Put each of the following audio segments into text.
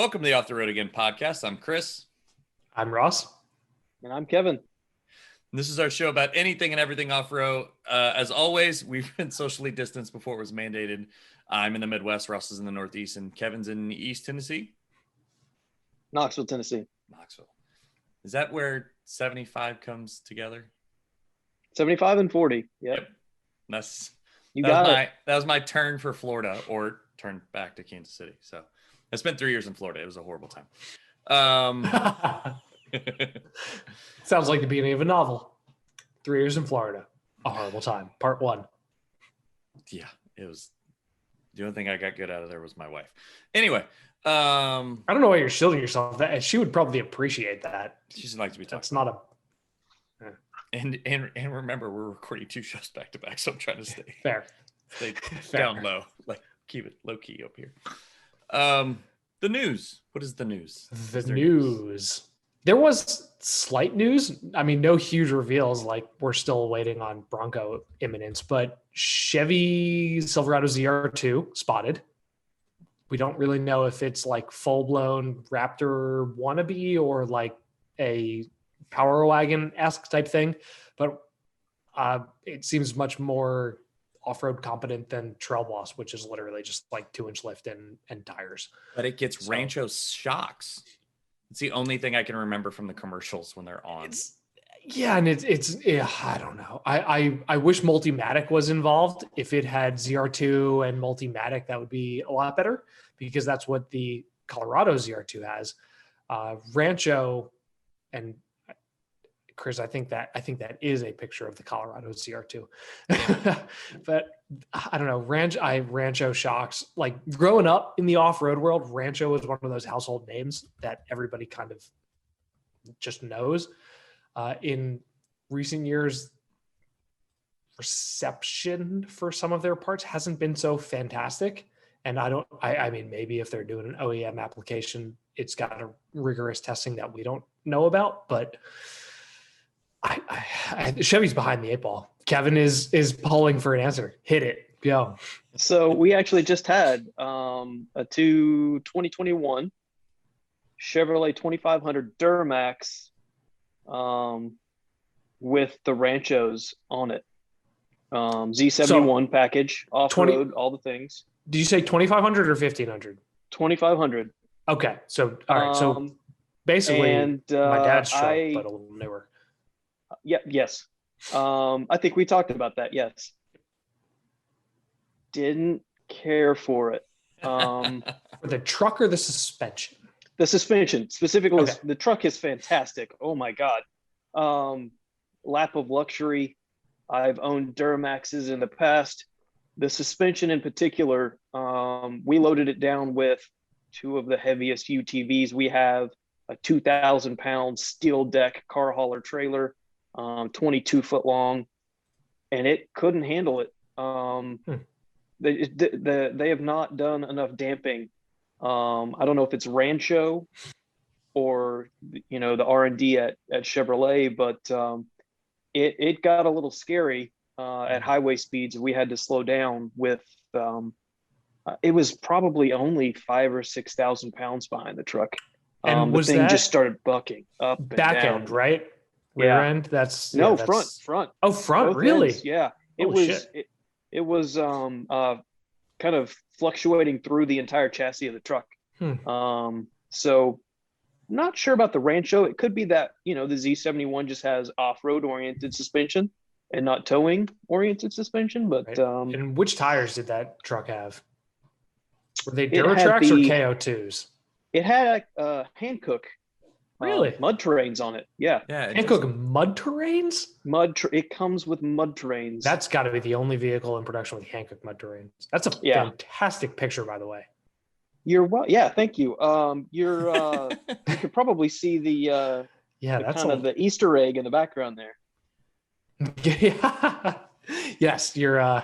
Welcome to the Off the Road Again podcast. I'm Chris. I'm Ross. And I'm Kevan. This is our show about anything and everything off-road. As always, we've been socially distanced before it was mandated. I'm in the Midwest, Ross is in the Northeast, and Kevin's in East Tennessee? Knoxville, Tennessee. Knoxville. Is that where 75 comes together? 75 and 40. Yep. That was my turn for Florida, or turn back to Kansas City. So I spent 3 years in Florida. It was a horrible time. Sounds like the beginning of a novel. 3 years in Florida. A horrible time. Part 1. Yeah, it was. The only thing I got good out of there was my wife. Anyway. I don't know why you're shielding yourself. She would probably appreciate that. She doesn't like to be talked. That's not a. And remember, we're recording 2 shows back to back, so I'm trying to stay Fair. down low, like keep it low key up here. The news. What is the news? The news. There was slight news. I mean, no huge reveals. Like, we're still waiting on Bronco imminence, but Chevy Silverado ZR2 spotted. We don't really know if it's like full-blown Raptor wannabe or like a Power Wagon-esque type thing, but it seems much more off-road competent than Trail Boss, which is literally just like 2-inch lift and tires. But it gets Rancho shocks. It's the only thing I can remember from the commercials when they're on. I don't know. I wish Multimatic was involved. If it had ZR2 and Multimatic, that would be a lot better, because that's what the Colorado ZR2 has. Rancho, and Chris, I think that is a picture of the Colorado ZR2. But I don't know. Rancho shocks. Like, growing up in the off-road world, Rancho is one of those household names that everybody kind of just knows. In recent years, reception for some of their parts hasn't been so fantastic. And I mean, maybe if they're doing an OEM application, it's got a rigorous testing that we don't know about, but Chevy's behind the 8 ball. Kevan is pulling for an answer. Hit it. Go. So we actually just had a 2021 Chevrolet 2500 Duramax with the Ranchos on it. Z71 package, off-road, all the things. Did you say 2500 or 1500? 2500. Okay. So, all right. So basically, my dad's truck, but a little newer. Yes. I think we talked about that. Yes. Didn't care for it. The truck or the suspension? The suspension specifically. Okay. The truck is fantastic. Oh my God. Lap of luxury. I've owned Duramaxes in the past. The suspension in particular, we loaded it down with 2 of the heaviest UTVs we have, a 2,000-pound steel deck car hauler trailer, 22 foot long, and it couldn't handle it. They have not done enough damping. I don't know if it's Rancho or, the R&D at Chevrolet, but it got a little scary at highway speeds. We had to slow down with, it was probably only 5,000 or 6,000 pounds behind the truck. And the thing just started bucking up and back down. end, right? Rear end. That's front. Oh, front. Both really? ends, yeah. It was kind of fluctuating through the entire chassis of the truck. So not sure about the Rancho. It could be that, the Z71 just has off-road oriented suspension and not towing oriented suspension. But right. And which tires did that truck have? Were they Duratrax or KO2s? It had Hankook. Really? Mud terrains on it. Yeah. Hankook mud terrains? It comes with mud terrains. That's got to be the only vehicle in production with Hankook mud terrains. That's a fantastic picture, by the way. Yeah, thank you. You could probably see the that's kind of the Easter egg in the background there. Yeah. Yes, you're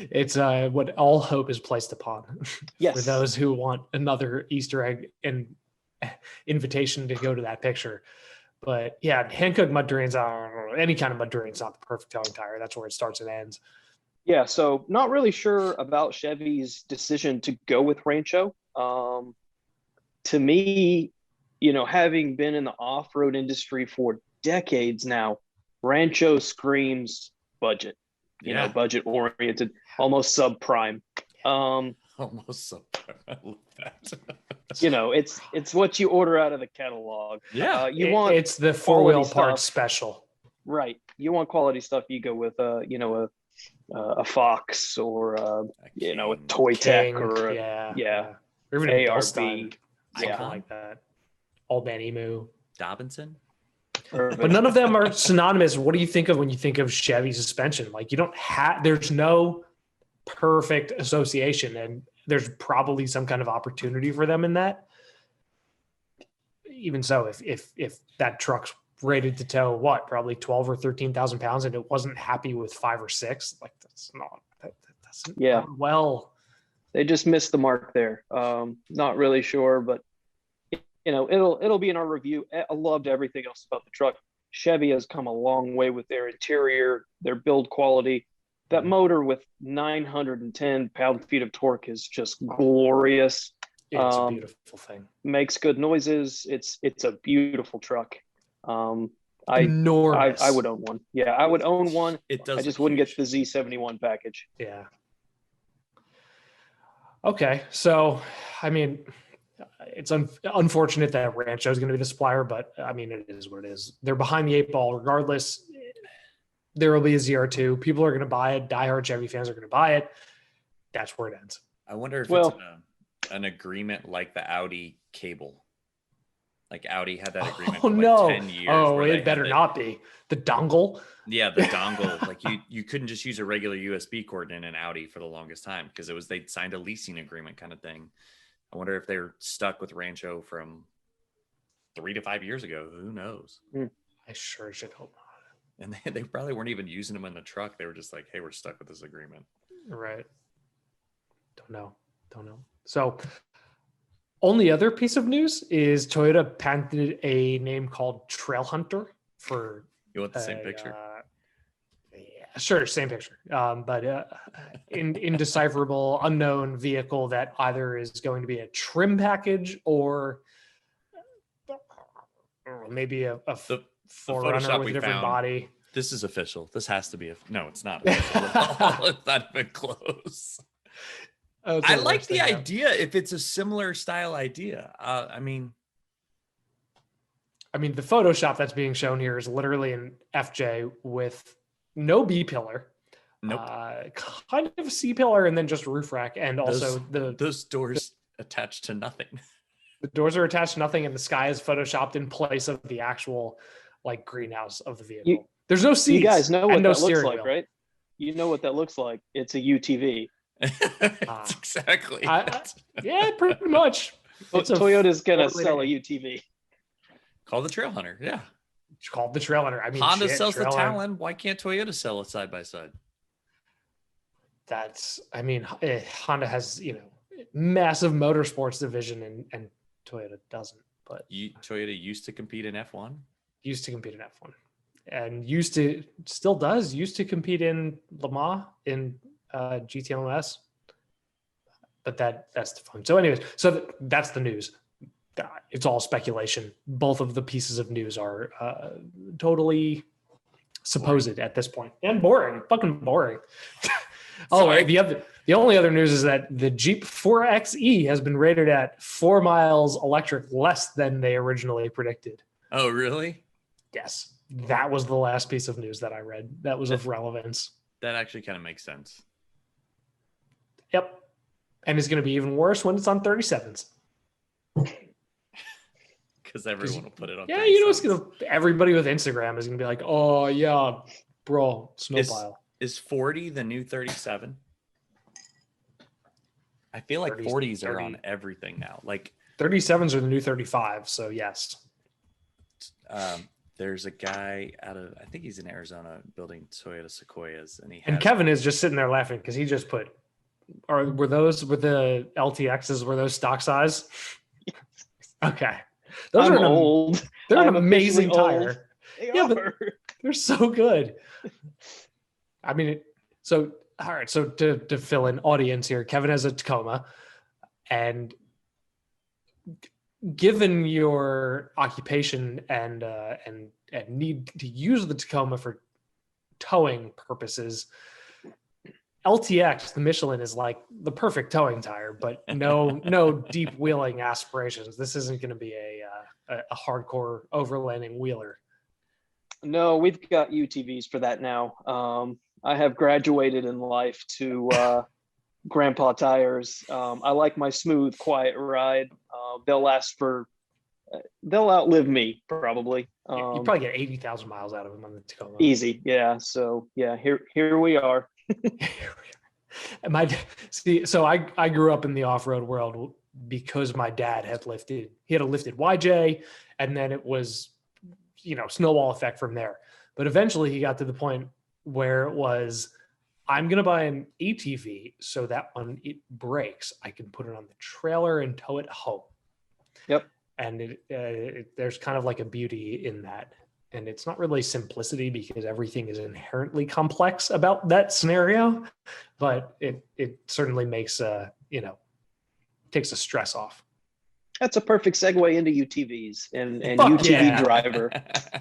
it's what all hope is placed upon. Yes. For those who want another Easter egg and invitation to go to that picture. But yeah, Hankook mud terrains are any kind of mud terrain is not the perfect towing tire. That's where it starts and ends. Yeah, so not really sure about Chevy's decision to go with Rancho. To me, having been in the off-road industry for decades now, Rancho screams budget, budget oriented, almost subprime. Almost subprime. I love that. It's what you order out of the catalog. Yeah. It's the four-wheel parts special. Right. You want quality stuff, you go with a Fox or a Toy Tech or or even a ARB. Something like that. Old Man Emu. Dobinson. But none of them are synonymous. What do you think of when you think of Chevy suspension? Like, you don't have, there's no perfect association, and there's probably some kind of opportunity for them in that. Even so, if that truck's rated to tow probably 12 or 13,000 pounds, and it wasn't happy with 5 or 6, like that's not well. They just missed the mark there. Not really sure, but it'll be in our review. I loved everything else about the truck. Chevy has come a long way with their interior, their build quality. That motor with 910 pound-feet of torque is just glorious. It's a beautiful thing. Makes good noises. It's a beautiful truck. Enormous. I would own one. Yeah, I would own one. It does. I just wouldn't get the Z71 package. Yeah. Okay, so I mean, it's unfortunate that Rancho is going to be the supplier, but I mean, it is what it is. They're behind the 8 ball regardless. There will be a ZR2. People are going to buy it. Diehard Chevy fans are going to buy it. That's where it ends. I wonder if it's an agreement like the Audi cable. Like Audi had that agreement for 10 years. Oh, it better not be. The dongle. Yeah, the dongle. Like you couldn't just use a regular USB cord in an Audi for the longest time because they'd signed a leasing agreement kind of thing. I wonder if they're stuck with Rancho from 3 to 5 years ago. Who knows? I sure should hope not. And they probably weren't even using them in the truck. They were just like, hey, we're stuck with this agreement. Right. Don't know. So only other piece of news is Toyota patented a name called Trail Hunter for. You want the same picture? Yeah, sure. Same picture. But indecipherable, unknown vehicle that either is going to be a trim package or maybe a Forerunner with a different body. This is official. This has to be no, it's not official. It's not even close. I like the idea if it's a similar style idea. I mean, the Photoshop that's being shown here is literally an FJ with no B pillar. Nope. Kind of a C pillar and then just roof rack, and also those doors attached to nothing. The doors are attached to nothing, and the sky is photoshopped in place of the actual like greenhouse of the vehicle. There's no seats. You guys know what that looks like, wheel. Right? You know what that looks like. It's a UTV. That's exactly. Yeah, pretty much. Toyota's gonna sell a UTV. Call the Trail Hunter. Yeah. It's called the Trail Hunter. Honda sells the Talon. Why can't Toyota sell it side by side? Honda has, massive motorsports division and Toyota doesn't. But Toyota used to compete in F1. Used to compete in F1, and used to compete in Le Mans in GTLMS. But that's the fun. So, anyways, that's the news. It's all speculation. Both of the pieces of news are totally supposed at this point, and boring, fucking boring. The only other news is that the Jeep 4xe has been rated at 4 miles electric less than they originally predicted. Oh, really? Yes. That was the last piece of news that I read that was of relevance. That actually kind of makes sense. Yep. And it's going to be even worse when it's on 37s. Because everyone will put it on. Yeah, everybody with Instagram is going to be like, oh, yeah, bro, snowpile. Is 40 the new 37? I feel like 40s are on everything now. Like 37s are the new 35. So yes. There's a guy I think he's in Arizona building Toyota Sequoias, and Kevan is just sitting there laughing because he just put. Or were the LTXs? Were those stock size? Okay, those are old. They're an amazing tire. But they're so good. All right. So to fill in audience here, Kevan has a Tacoma, and given your occupation and need to use the Tacoma for towing purposes, LTX, the Michelin, is like the perfect towing tire, but no deep wheeling aspirations. This isn't going to be a hardcore overlanding wheeler. No, we've got UTVs for that now. I have graduated in life to grandpa tires. I like my smooth, quiet ride. They'll outlive me probably. You probably get 80,000 miles out of them on the Tacoma. Easy, yeah. So yeah, here we are. So I grew up in the off-road world because my dad had a lifted YJ, and then it was, snowball effect from there. But eventually he got to the point where it was, I'm going to buy an ATV so that when it breaks, I can put it on the trailer and tow it home. Yep. And there's kind of like a beauty in that. And it's not really simplicity because everything is inherently complex about that scenario, but it certainly makes takes the stress off. That's a perfect segue into UTVs and Fuck UTV yeah. Driver.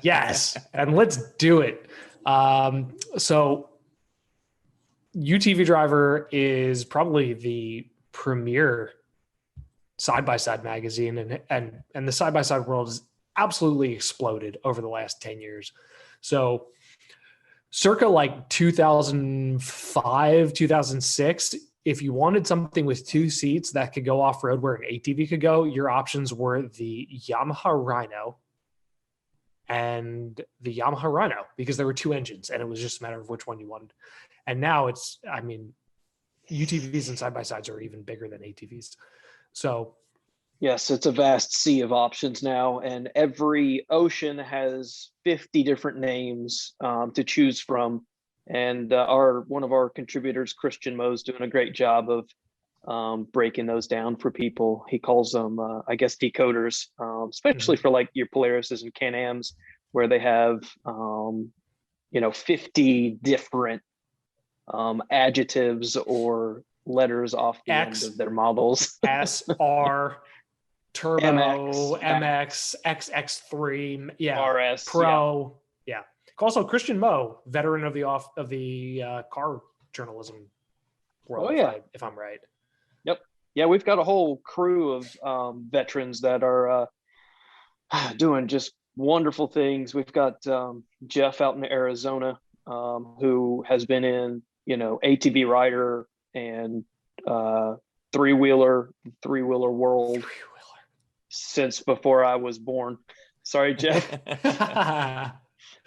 Yes, and let's do it. So UTV Driver is probably the premier side-by-side magazine, and the side-by-side world has absolutely exploded over the last 10 years. So circa like 2005, 2006, if you wanted something with two seats that could go off-road where an ATV could go, your options were the Yamaha Rhino and the Yamaha Rhino, because there were two engines and it was just a matter of which one you wanted. And now UTVs and side-by-sides are even bigger than ATVs. So yes, it's a vast sea of options now, and every ocean has 50 different names to choose from. And one of our contributors, Christian Moe's, doing a great job of breaking those down for people. He calls them, I guess, decoders, especially for like your Polarises and Can-Ams, where they have 50 different adjectives or letters off the end of their models. SR, Turbo, MX, XX3, yeah, RS, Pro, yeah. Also, Christian Moe, veteran of the car journalism world. Oh, yeah. if I'm right. Yep. Yeah, we've got a whole crew of veterans that are doing just wonderful things. We've got Jeff out in Arizona, who has been in, ATV rider and three-wheeler world since before I was born. Sorry, Jeff.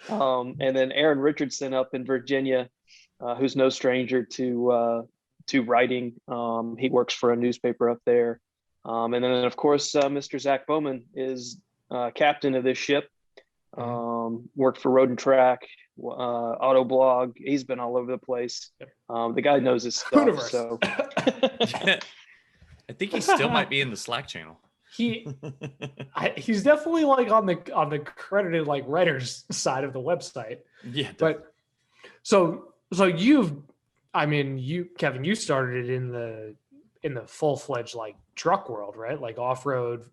And then Aaron Richardson up in Virginia, who's no stranger to writing. He works for a newspaper up there. And then, of course, Mr. Zach Bowman is captain of this ship. Worked for Road and Track, Auto Blog. He's been all over the place. The guy knows his stuff. Hooniverse. So I think he still might be in the Slack channel. He's definitely like on the credited like writers side of the website. Yeah. But so Kevin, you started it in the full-fledged like truck world, right? Like off-road,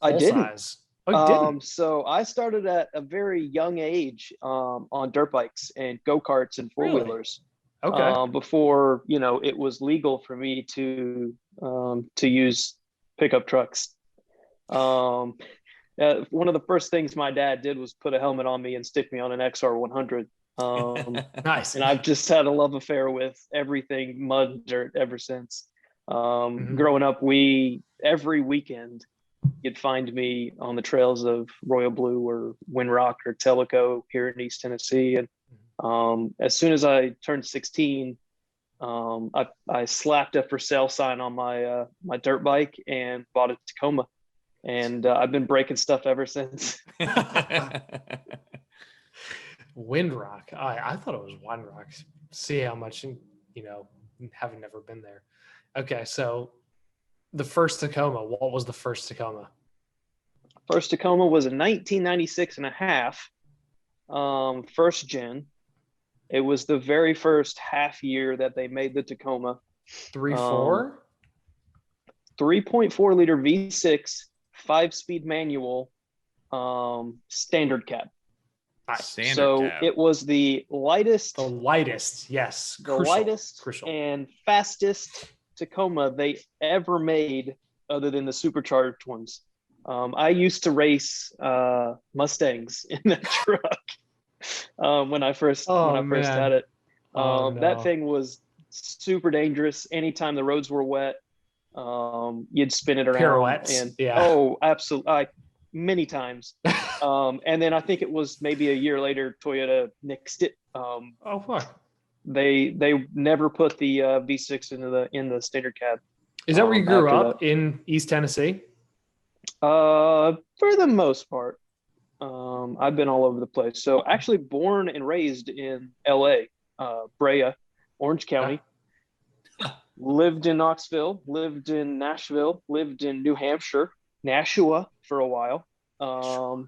I didn't. Size. Oh, you didn't? So I started at a very young age on dirt bikes and go-karts and four-wheelers. Really? Okay. Before, it was legal for me to use pickup trucks. One of the first things my dad did was put a helmet on me and stick me on an XR100. Nice. And I've just had a love affair with everything mud and dirt ever since. Growing up, every weekend you'd find me on the trails of Royal Blue or Windrock or Tellico here in East Tennessee. And as soon as I turned 16, I slapped a for sale sign on my dirt bike and bought a Tacoma, and I've been breaking stuff ever since. Windrock. I thought it was Windrock. See how much, having never been there. Okay, so the first Tacoma. What was the first Tacoma? First Tacoma was a 1996 and a half, first gen. It was the very first half year that they made the Tacoma. 3.4? 3.4 liter V6, 5-speed manual, standard cab. Standard So cab. it was the lightest, Yes. the lightest Crucial. and fastest Tacoma they ever made, other than the supercharged ones. I used to race Mustangs in that truck when I first had it. That thing was super dangerous. Anytime the roads were wet, you'd spin it around. Pirouettes. And yeah. oh, absolutely, many times. And then I think it was maybe a year later, Toyota nixed it. Fuck. They never put the V6 in the standard cab. Is that where you grew after up in East Tennessee? For the most part. I've been all over the place. So actually born and raised in LA, Brea, Orange County. Lived in Knoxville, lived in Nashville, lived in New Hampshire, Nashua for a while. What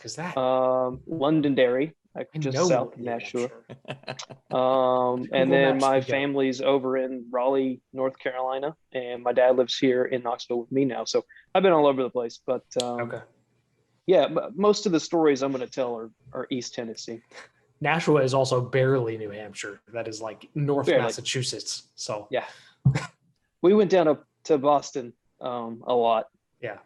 is that? Londonderry, just south of Nashua. And then my family's over in Raleigh, North Carolina, and my dad lives here in Knoxville with me now. So I've been all over the place, but yeah, but most of the stories I'm going to tell are East Tennessee. Nashua is also barely New Hampshire. That is like North Massachusetts. So yeah, we went down to Boston a lot. Yeah.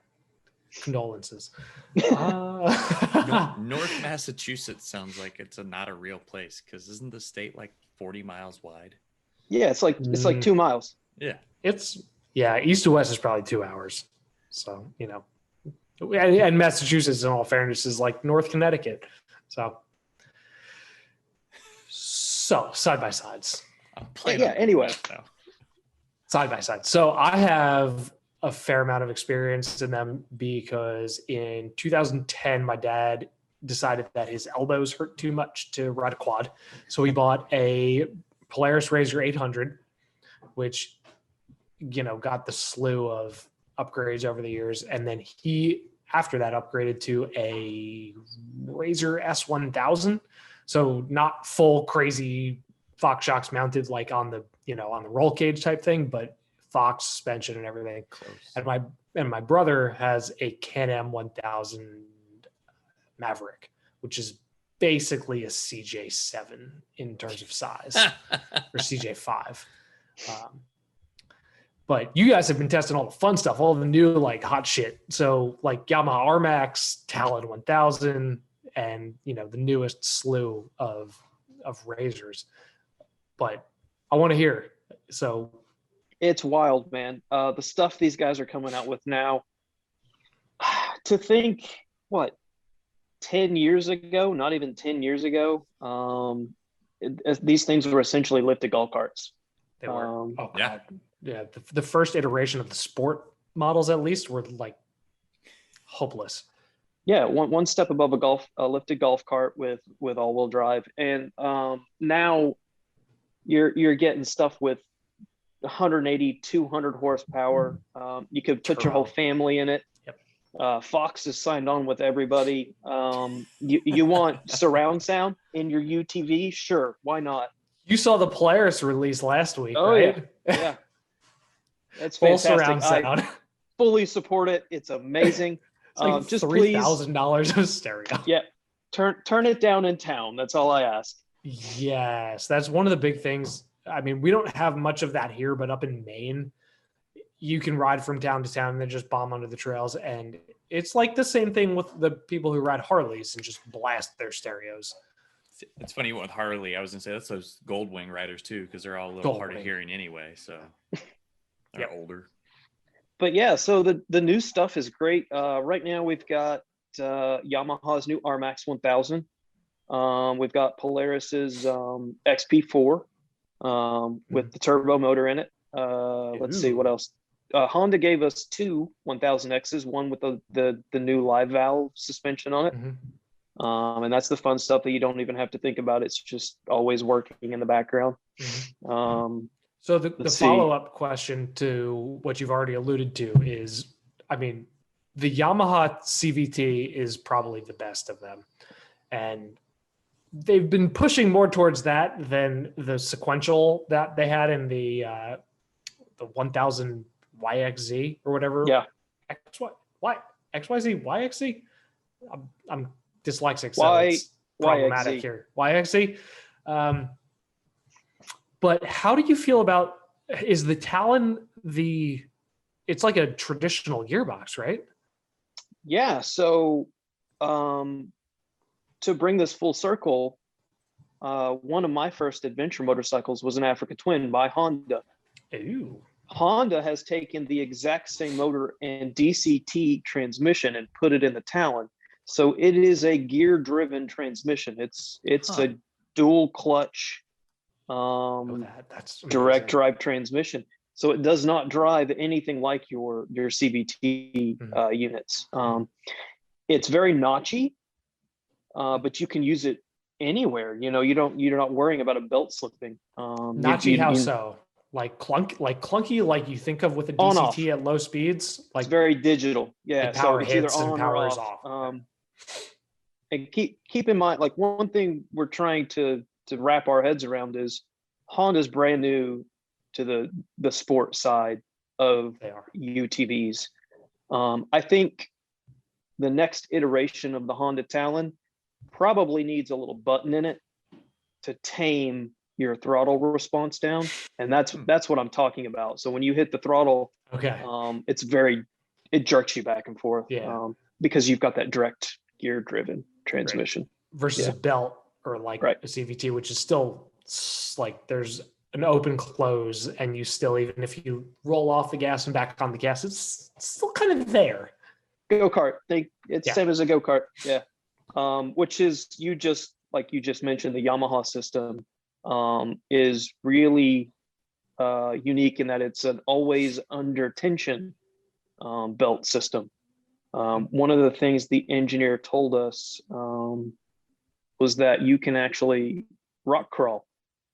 Condolences. North Massachusetts sounds like it's not a real place, because isn't the state like 40 miles wide? Yeah, it's like 2 miles. Yeah. East to west is probably 2 hours. So, and Massachusetts, in all fairness, is like North Connecticut. So side by sides. Anyway. Side by side. So I have a fair amount of experience in them because in 2010, my dad decided that his elbows hurt too much to ride a quad. So he bought a Polaris RZR 800, which, got the slew of upgrades over the years. And then he, after that, upgraded to a RZR S1000. So not full crazy Fox shocks mounted like on the, on the roll cage type thing, but Fox suspension and everything. Close. And my brother has a Can-Am 1000 Maverick, which is basically a CJ7 in terms of size, or CJ5. But you guys have been testing all the fun stuff, all the new like hot shit. So like Yamaha Rmax, Talon 1000, and the newest slew of RZRs. But I want to hear. So it's wild, man. The stuff these guys are coming out with now. To think, 10 years ago, not even 10 years ago, these things were essentially lifted golf carts. They were. Yeah. The first iteration of the sport models, at least, were like hopeless. Yeah, one step above a lifted golf cart with all-wheel drive, and now you're getting stuff with 180, 200 horsepower. You could put your whole family in it. Yep. Fox is signed on with everybody. You want surround sound in your UTV? Sure, why not? You saw the Polaris release last week, oh, right? Yeah. That's full fantastic. Surround sound. I fully support it. It's amazing. It's like just $3,000 of stereo. Yeah. Turn it down in town. That's all I ask. Yes, that's one of the big things. I mean, we don't have much of that here, but up in Maine, you can ride from town to town and then just bomb onto the trails. And it's like the same thing with the people who ride Harleys and just blast their stereos. It's funny with Harley. I was going to say that's those Goldwing riders too, because they're all a little hard of hearing anyway. So they're older. But yeah, so the new stuff is great. Right now we've got Yamaha's new Rmax 1000. We've got Polaris's XP4 with the turbo motor in it. Let's see what else. Honda gave us two 1000Xs, one with the new live valve suspension on it. And that's the fun stuff that you don't even have to think about. It's just always working in the background. So the follow-up question to what you've already alluded to is, I mean, the Yamaha CVT is probably the best of them. And they've been pushing more towards that than the sequential that they had in the 1000 YXZ or whatever. Yeah. XYZ, YXZ. I'm dyslexic, so Y- it's problematic YXZ. here. YXZ. But how do you feel about, is the Talon it's like a traditional gearbox, right? Yeah. So to bring this full circle, one of my first adventure motorcycles was an Africa Twin by Honda. Ooh. Honda has taken the exact same motor and DCT transmission and put it in the Talon. So it is a gear-driven transmission. It's a dual clutch That's direct amazing. drive transmission. So it does not drive anything like your CVT units. It's very notchy, but you can use it anywhere. You're not worrying about a belt slipping. Notchy, how so? Like clunky, like you think of with a On, DCT off. at low speeds. Like it's very digital. Yeah. like power So it's either hits and on power or is off. And keep in mind, like one thing we're trying to wrap our heads around is Honda's brand new to the sport side of UTVs. I think the next iteration of the Honda Talon probably needs a little button in it to tame your throttle response down, and that's what I'm talking about. So when you hit the throttle, it jerks you back and forth, because you've got that direct gear driven transmission versus a belt or like a CVT, which is still like there's an open close, and you still, even if you roll off the gas and back on the gas, it's still kind of there. Go-kart. It's same as a go-kart. Yeah. Which is you just mentioned, the Yamaha system is really unique in that it's an always under tension belt system. One of the things the engineer told us was that you can actually rock crawl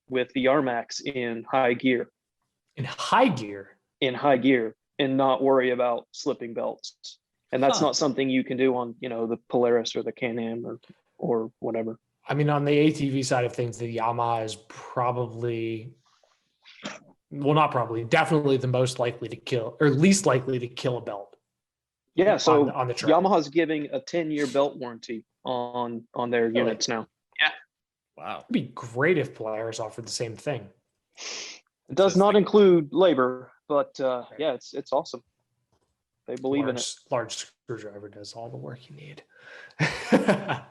with the Rmax in high gear. In high gear, and not worry about slipping belts. And that's not something you can do on, the Polaris or the Can-Am or whatever. I mean, on the ATV side of things, the Yamaha is definitely the most likely to kill, or least likely to kill a belt. Yeah, so on the trail. Yamaha's giving a 10-year belt warranty on their units now. Yeah. Wow. It'd be great if Polaris offered the same thing. It does not include labor, but it's awesome. They believe in it. Large screwdriver does all the work you need. The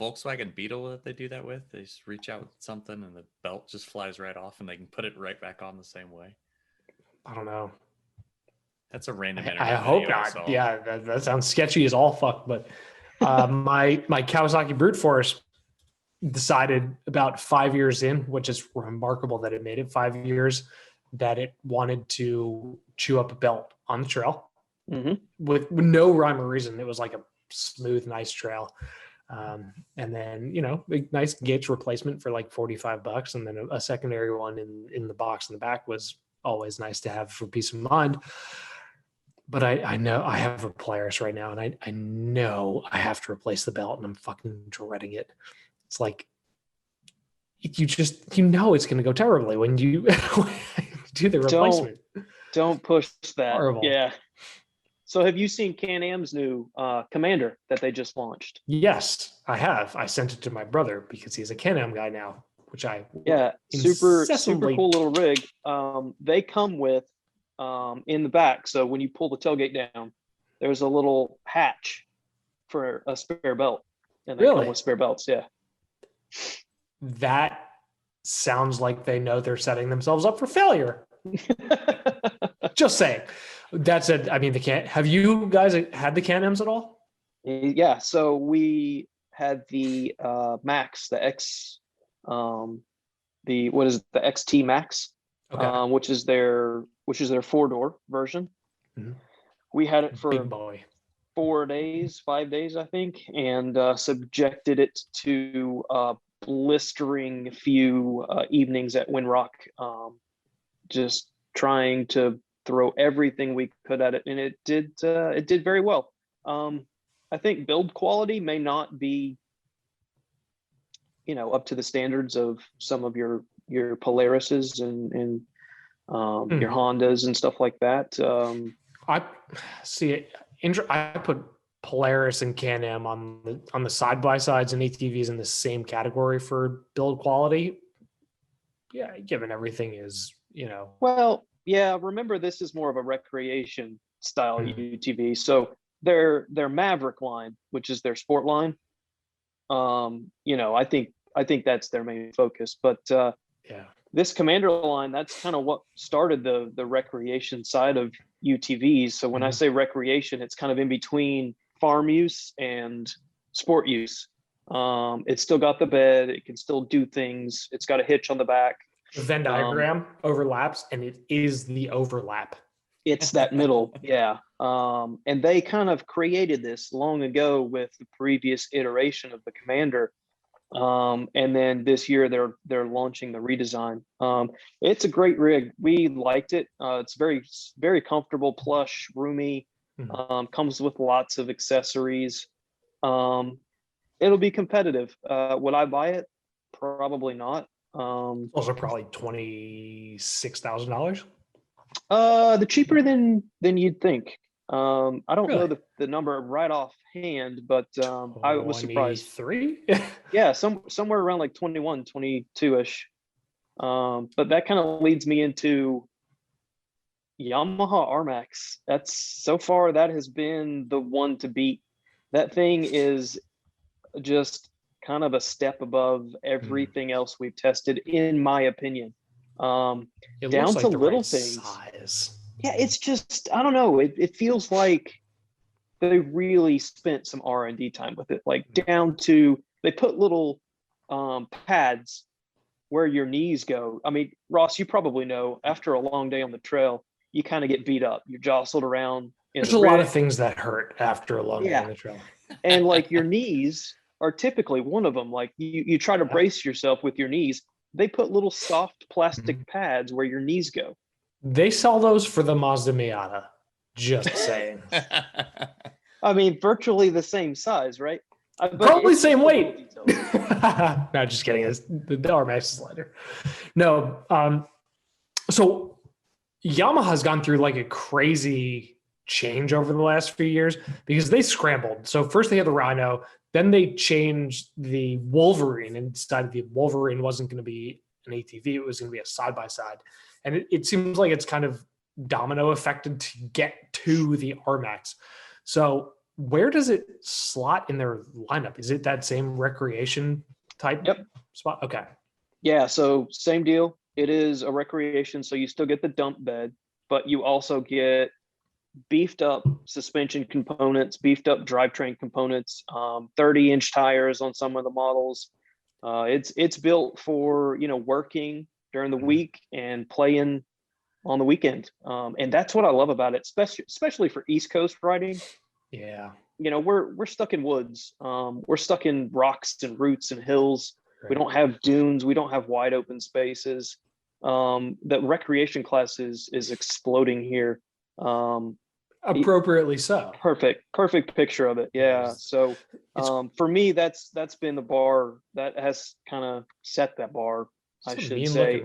Volkswagen Beetle that they do that with, they just reach out with something and the belt just flies right off and they can put it right back on the same way. I don't know. That's a random I hope not. Yeah, that sounds sketchy as all fuck. But my Kawasaki brute force decided about 5 years in, which is remarkable that it made it 5 years, that it wanted to chew up a belt on the trail with no rhyme or reason. It was like a smooth, nice trail. And then, a nice Gates replacement for like $45. And then a secondary one in the box in the back was always nice to have for peace of mind. But I know I have a Polaris right now, and I know I have to replace the belt, and I'm fucking dreading it. It's like, you just, it's going to go terribly when you do the replacement. Don't push that. Horrible. Yeah. So have you seen Can-Am's new Commander that they just launched? Yes, I have. I sent it to my brother because he's a Can-Am guy now, which super cool little rig. They come with in the back. So when you pull the tailgate down, there's a little hatch for a spare belt. And they come with spare belts. Yeah. That sounds like they know they're setting themselves up for failure. Just saying. That's it. I mean, have you guys had the Can-Ams at all? Yeah. So we had the Max, the X, the XT Max, which is their 4-door version. Mm-hmm. We had it for 5 days, I think, and subjected it to blistering few evenings at Windrock, just trying to throw everything we could at it, and it did very well. I think build quality may not be up to the standards of some of your Polarises and your Hondas and stuff like that. I see it. I put Polaris and Can-Am on the side-by-sides and ATVs in the same category for build quality. Yeah, given everything is, Well, yeah, remember this is more of a recreation style UTV. So their Maverick line, which is their sport line, I think that's their main focus. But this Commander line, that's kind of what started the recreation side of UTVs. So when I say recreation, it's kind of in between farm use and sport use. It's still got the bed, it can still do things, it's got a hitch on the back. The Venn diagram overlaps, and it is the overlap. It's that middle, yeah. And they kind of created this long ago with the previous iteration of the Commander. And then this year they're launching the redesign. It's a great rig. We liked it. It's very, very comfortable, plush, roomy. Comes with lots of accessories. It'll be competitive. Would I buy it? Probably not. Also probably $26,000. The cheaper than you'd think. I don't Really? know the number right off hand, but I was surprised. 23? Yeah, somewhere around like 21, 22-ish. But that kind of leads me into Yamaha Rmax. That has been the one to beat. That thing is just kind of a step above everything else we've tested, in my opinion. Down to little things. Size. Yeah, it's just, I don't know. It feels like they really spent some R&D time with it. Like down to, they put little pads where your knees go. I mean, Ross, you probably know, after a long day on the trail, you kind of get beat up. You're jostled around. There's a lot of things that hurt after a long day on the trail. And like your knees are typically one of them. Like you try to brace yourself with your knees. They put little soft plastic pads where your knees go. They sell those for the Mazda Miata. Just saying. I mean, virtually the same size, right? Probably same weight. No, just kidding. The Rmax is lighter. No. So Yamaha's gone through like a crazy change over the last few years because they scrambled. So first they had the Rhino, then they changed the Wolverine and decided the Wolverine wasn't going to be an ATV. It was going to be a side-by-side. And it seems like it's kind of domino affected to get to the Rmax. So where does it slot in their lineup? Is it that same recreation type spot? Okay. Yeah, so same deal. It is a recreation, so you still get the dump bed, but you also get beefed up suspension components, beefed up drivetrain components, 30-inch tires on some of the models. It's built for, working during the week and playing on the weekend. And that's what I love about it, especially for East Coast riding. Yeah. We're stuck in woods. We're stuck in rocks and roots and hills. Right. We don't have dunes. We don't have wide open spaces. The recreation class is exploding here. Appropriately so. Perfect picture of it. Yeah. So for me, that's been the bar that has kind of set that bar, I should say,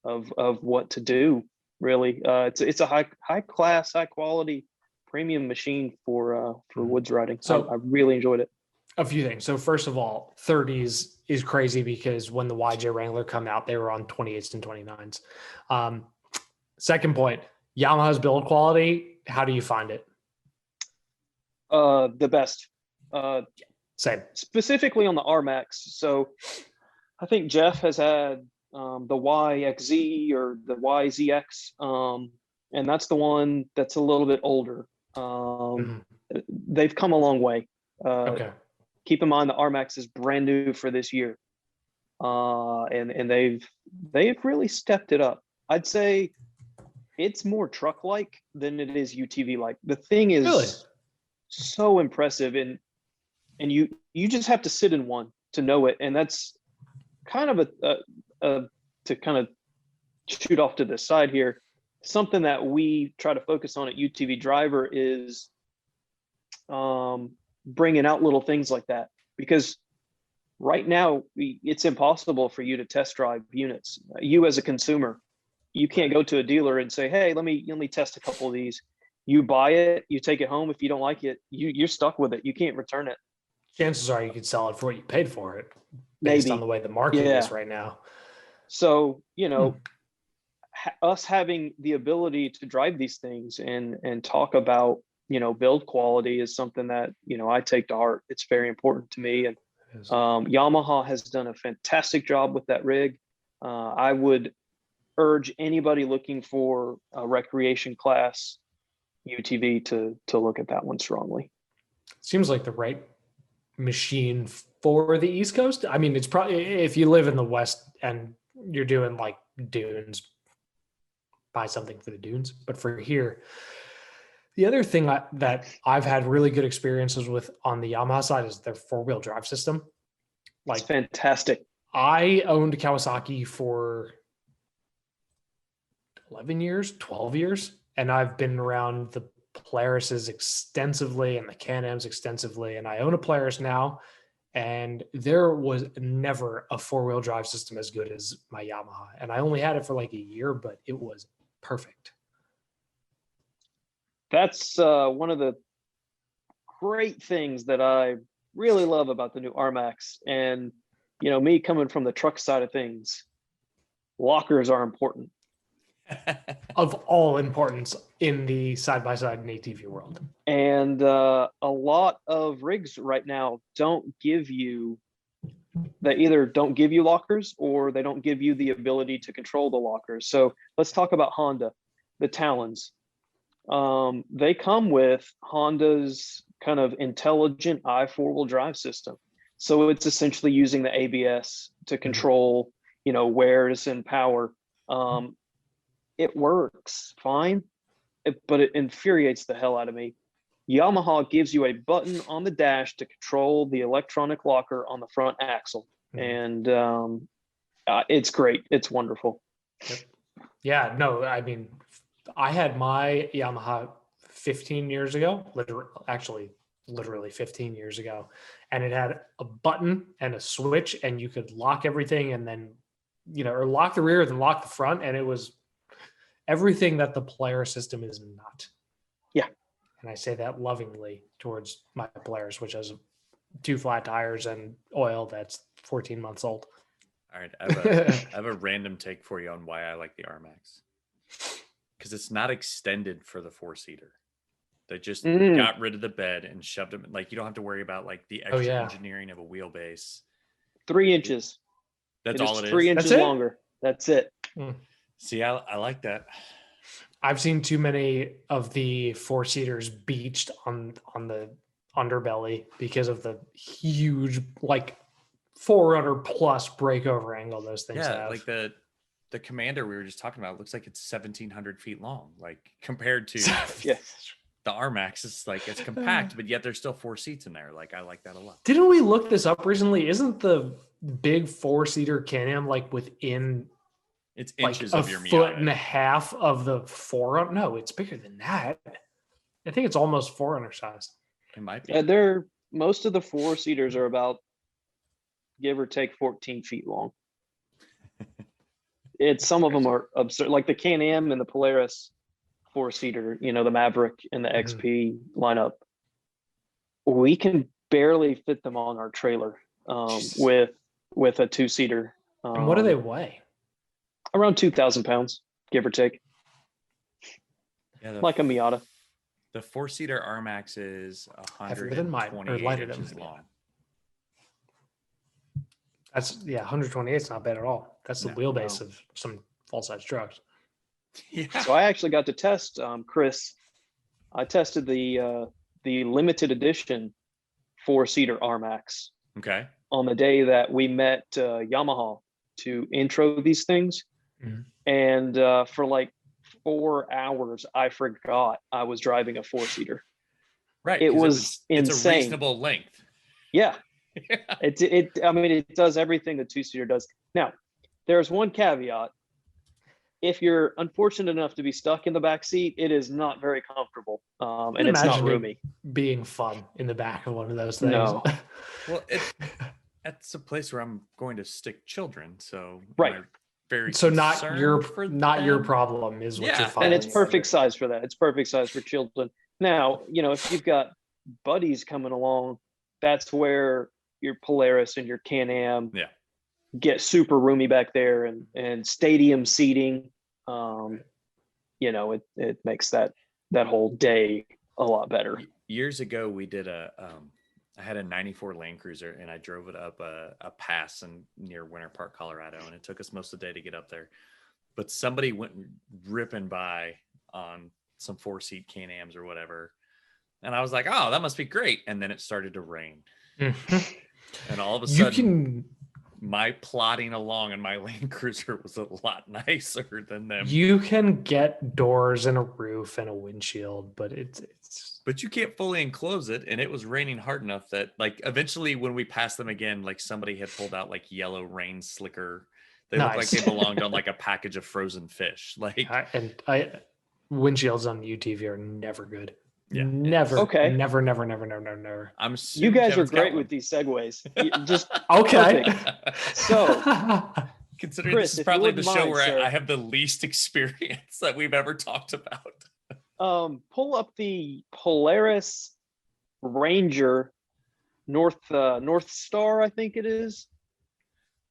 of what to do. Really, it's a high class, high quality, premium machine for woods riding. So I really enjoyed it. A few things. So first of all, 30s is crazy because when the YJ Wrangler come out, they were on 28s and 29s. Second point, Yamaha's build quality. How do you find it? The best. Same. Specifically on the Rmax. So I think Jeff has had the YXZ or the YZX, and that's the one that's a little bit older. They've come a long way. Okay. Keep in mind the Rmax is brand new for this year, and they've really stepped it up. I'd say it's more truck-like than it is UTV-like. The thing is really so impressive, and you just have to sit in one to know it. And that's kind of to kind of shoot off to the side here. Something that we try to focus on at UTV Driver is bringing out little things like that, because right now it's impossible for you to test drive units. You as a consumer, You can't go to a dealer and say, hey, let me test a couple of these. You buy it, you take it home. If you don't like it, you're stuck with it. You can't return it. Chances are you could sell it for what you paid for it, based on the way the market is right now. So, us having the ability to drive these things and talk about, build quality is something that, I take to heart. It's very important to me. And Yamaha has done a fantastic job with that rig. I would urge anybody looking for a recreation class UTV to look at that one strongly. Seems like the right machine for the East Coast. I mean, it's probably, if you live in the West and you're doing like dunes, buy something for the dunes. But for here, the other thing that I've had really good experiences with on the Yamaha side is their 4-wheel drive system. Like, it's fantastic. I owned a Kawasaki for 11 years, 12 years, and I've been around the Polarises extensively and the Can-Ams extensively, and I own a Polaris now, and there was never a 4-wheel drive system as good as my Yamaha, and I only had it for like a year, but it was perfect. That's one of the great things that I really love about the new Rmax. And me coming from the truck side of things, lockers are important. Of all importance in the side-by-side and ATV world. And a lot of rigs right now they either don't give you lockers or they don't give you the ability to control the lockers. So let's talk about Honda, the Talons. They come with Honda's kind of intelligent i4-wheel drive system. So it's essentially using the ABS to control, wears and power. It works fine, but it infuriates the hell out of me. Yamaha gives you a button on the dash to control the electronic locker on the front axle. And it's great. It's wonderful. Yep. Yeah, no, I mean, I had my Yamaha 15 years ago, literally 15 years ago, and it had a button and a switch, and you could lock everything and then, or lock the rear, then lock the front, and it was everything that the Polaris system is not. Yeah. And I say that lovingly towards my Polaris, which has 2 flat tires and oil that's 14 months old. All right. I have a random take for you on why I like the Rmax. Because it's not extended for the 4-seater. They just got rid of the bed and shoved them. Like, you don't have to worry about like the extra engineering of a wheelbase. 3 inches. That's all it is. 3 inches longer. That's it. See, I like that. I've seen too many of the 4-seaters beached on the underbelly because of the huge, like 400 plus breakover angle those things have. Like the Commander we were just talking about looks like it's 1,700 feet long. Like compared to the Rmax, it's compact, but yet there's still 4 seats in there. Like I like that a lot. Didn't we look this up recently? Isn't the big 4-seater Can-Am like within? It's inches like of your a Miata. foot and a half of the 400. No, it's bigger than that. I think it's almost 400 sized. It might be. Most of the 4-seaters are about, give or take, 14 feet long. Some of them are absurd, like the Can-Am and the Polaris 4-seater. The Maverick and the XP lineup. We can barely fit them on our trailer with a 2-seater. And what do they weigh? Around 2,000 pounds, give or take. Yeah, like a Miata. The 4-seater Rmax is 128 inches long. That's 128 is not bad at all. That's the wheelbase of some full-size trucks. Yeah. So I actually got to test, Chris. I tested the limited edition 4-seater Rmax. Okay. On the day that we met Yamaha to intro these things. And for like 4 hours, I forgot I was driving a 4-seater. Right. It was insane. It's a reasonable length. Yeah. It does everything the 2-seater does. Now, there's one caveat. If you're unfortunate enough to be stuck in the back seat, it is not very comfortable. And it's not roomy. Being fun in the back of one of those things. No. Well, that's a place where I'm going to stick children. So right. very So not concerned your for your them. problem is what Yeah. you're finding. And it's perfect size for that. It's perfect size for children. Now, if you've got buddies coming along, that's where your Polaris and your Can-Am Yeah. get super roomy back there, and stadium seating. It makes that whole day a lot better. Years ago, we did I had a 94 Land Cruiser, and I drove it up a pass near Winter Park, Colorado, and it took us most of the day to get up there. But somebody went ripping by on some 4-seat Can-Ams or whatever. And I was like, oh, that must be great. And then it started to rain. And all of a sudden, my plodding along in my Land Cruiser was a lot nicer than them. You can get doors and a roof and a windshield, but but you can't fully enclose it. And it was raining hard enough that, like, eventually when we passed them again, like, somebody had pulled out like yellow rain slicker. They looked like they belonged on like a package of frozen fish. Like, windshields on the UTV are never good. Yeah. Never. Okay. Never. You guys are great with these segues. Just okay. So, considering Chris, this is if you probably the wouldn't show mind, where sir. I have the least experience that we've ever talked about. pull up the Polaris Ranger North Star, I think it is.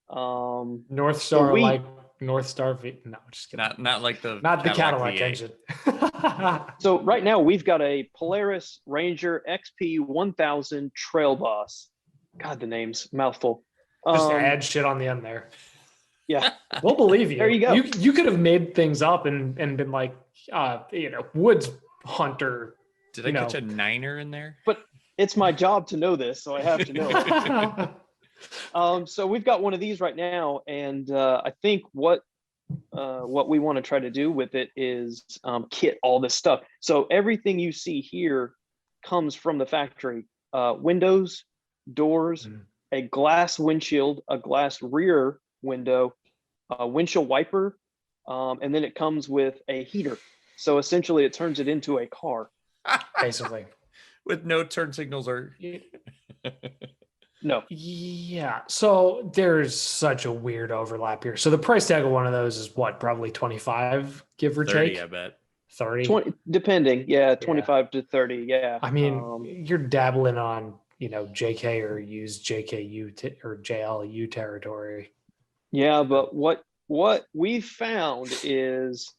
North Star, like North Star V. No, just kidding. Not like the Cadillac V8. engine. So right now we've got a Polaris Ranger XP 1000 Trail Boss. God, the name's mouthful. Just add shit on the end there. Yeah, We'll believe you. There you go. You could have made things up and been like, woods hunter. Did I catch a niner in there? but it's my job to know this, so I have to know it. So we've got one of these right now, and I think what we want to try to do with it is kit all this stuff. So everything you see here comes from the factory: windows, doors, a glass windshield, a glass rear window, a windshield wiper, and then it comes with a heater. So essentially, it turns it into a car, basically, with no turn signals or. No. Yeah. So there's such a weird overlap here. So the price tag of one of those is what? Probably 25, give or 30, take. I bet. 30. 20, depending. Yeah, 25 to 30. Yeah. I mean, you're dabbling on, JK or used JKU or JLU territory. Yeah, but what we found is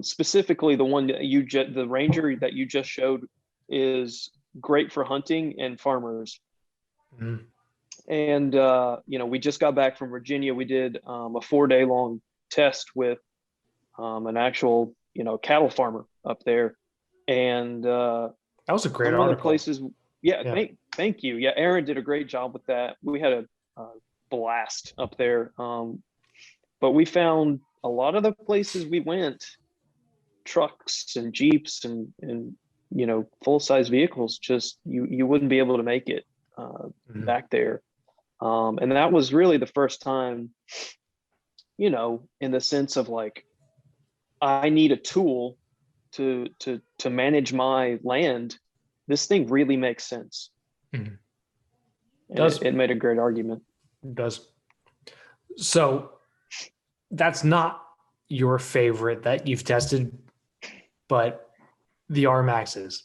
specifically the one that the Ranger that you just showed is great for hunting and farmers. Mm. And we just got back from Virginia. We did a 4-day long test with an actual cattle farmer up there, and that was a great some of the article. places. Yeah. Thank you. Yeah, Aaron did a great job with that. We had a blast up there, but we found a lot of the places we went, trucks and Jeeps and full-size vehicles, just you wouldn't be able to make it back there. And that was really the first time, in the sense of like, I need a tool to manage my land. This thing really makes sense. Mhm. It made a great argument. It does. So that's not your favorite that you've tested, but the Rmaxes.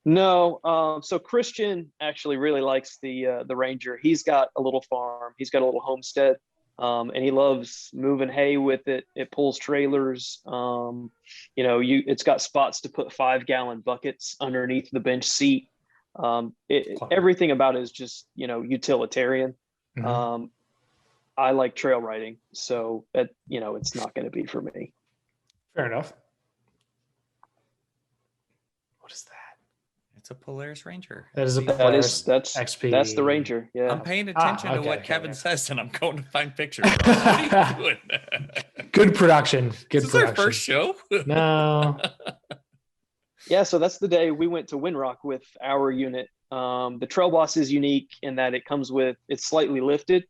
No, so Christian actually really likes the Ranger. He's got a little farm. He's got a little homestead, and he loves moving hay with it. It pulls trailers. It's got spots to put 5-gallon buckets underneath the bench seat. Everything about it is just utilitarian. Mm-hmm. I like trail riding, so it's not going to be for me. Fair enough. What is that? It's a Polaris Ranger. That is a Polaris that's XP. That's the Ranger. Yeah. I'm paying attention to what Kevan says, and I'm going to find pictures. What are you doing? Good production. Good Is this production. our first show? No. Yeah, so that's the day we went to Windrock with our unit. The Trail Boss is unique in that it's slightly lifted.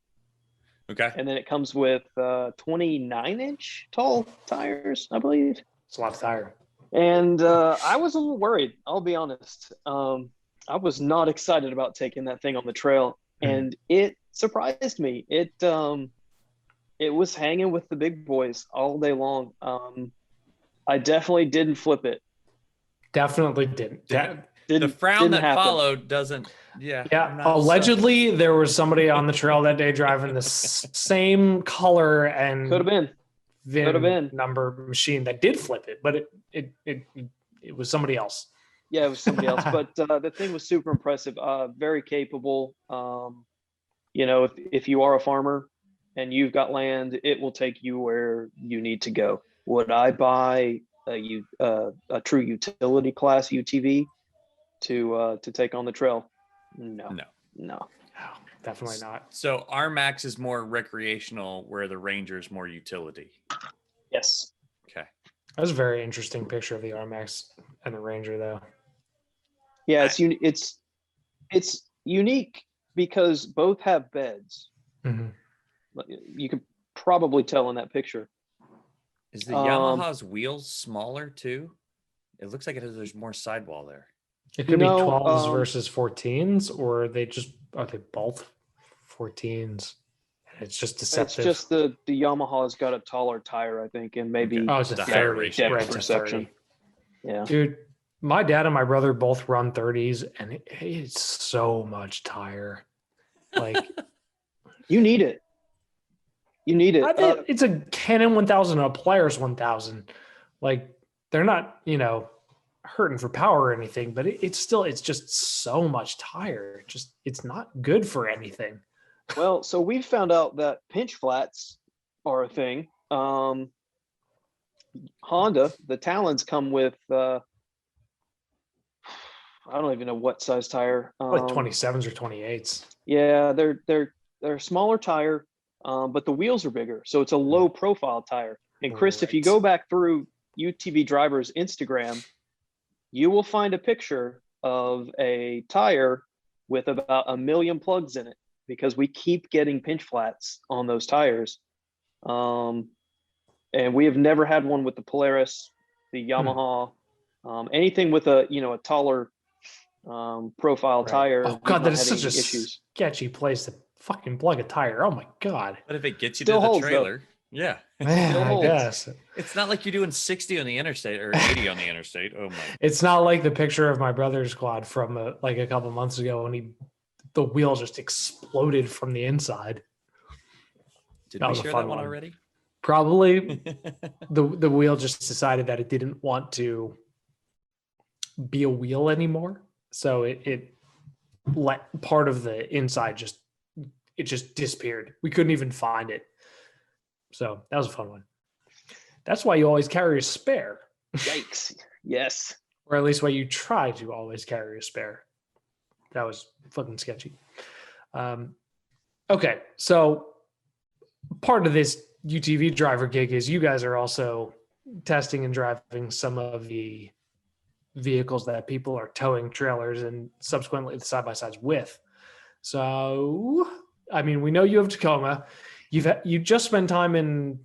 Okay. And then it comes with 29-inch tall tires, I believe. It's a lot of tire. And I was a little worried, I'll be honest. I was not excited about taking that thing on the trail, and it surprised me. It was hanging with the big boys all day long. I definitely didn't flip it. Definitely didn't. The frown didn't that happen. followed doesn't. Yeah. I'm not Allegedly, there was somebody on the trail that day driving the same color and Could have been. VIN number machine that did flip it, but it was somebody else. Yeah, it was somebody else. But the thing was super impressive. Very capable. If you are a farmer and you've got land, it will take you where you need to go. Would I buy a true utility class UTV to take on the trail? No. No, definitely not. So Rmax is more recreational, where the Ranger is more utility. Yes. Okay. That was a very interesting picture of the Rmax and the Ranger, though. Yeah, it's unique because both have beds. Mm-hmm. You could probably tell in that picture. Is the Yamaha's wheels smaller too? It looks like there's more sidewall there. It could be 12s versus 14s, or are they both 14s? It's just deceptive. It's just the Yamaha's got a taller tire, I think, and maybe it's a 30 depth perception. Yeah, dude, my dad and my brother both run 30s, and it's so much tire. Like, you need it. You need it. I think it's a Canon 1000 and a Polaris 1000. Like, they're not, hurting for power or anything, but it's just so much tire. It's not good for anything. Well, so we found out that pinch flats are a thing. Honda, the Talons come with I don't even know what size tire. Like 27s or 28s. Yeah, they're a smaller tire, but the wheels are bigger, so it's a low profile tire. And Chris, if you go back through UTV Driver's Instagram, you will find a picture of a tire with about 1 million plugs in it, because we keep getting pinch flats on those tires. And we have never had one with the Polaris, the Yamaha, anything with a taller profile tire. Oh God, that is such a sketchy place to fucking plug a tire. Oh my God. But if it gets you to the trailer, yeah. I guess. It's not like you're doing 60 on the interstate or 80 on the interstate. Oh my. It's not like the picture of my brother's quad from a couple months ago when the wheel just exploded from the inside. Did we share that one already? Probably. the wheel just decided that it didn't want to be a wheel anymore. So it let part of the inside just disappeared. We couldn't even find it. So that was a fun one. That's why you always carry a spare. Yikes. Yes. Or at least why you try to always carry a spare. That was fucking sketchy. Okay, so part of this UTV driver gig is you guys are also testing and driving some of the vehicles that people are towing trailers and subsequently the side-by-sides with. So, I mean, we know you have Tacoma. You just spent time in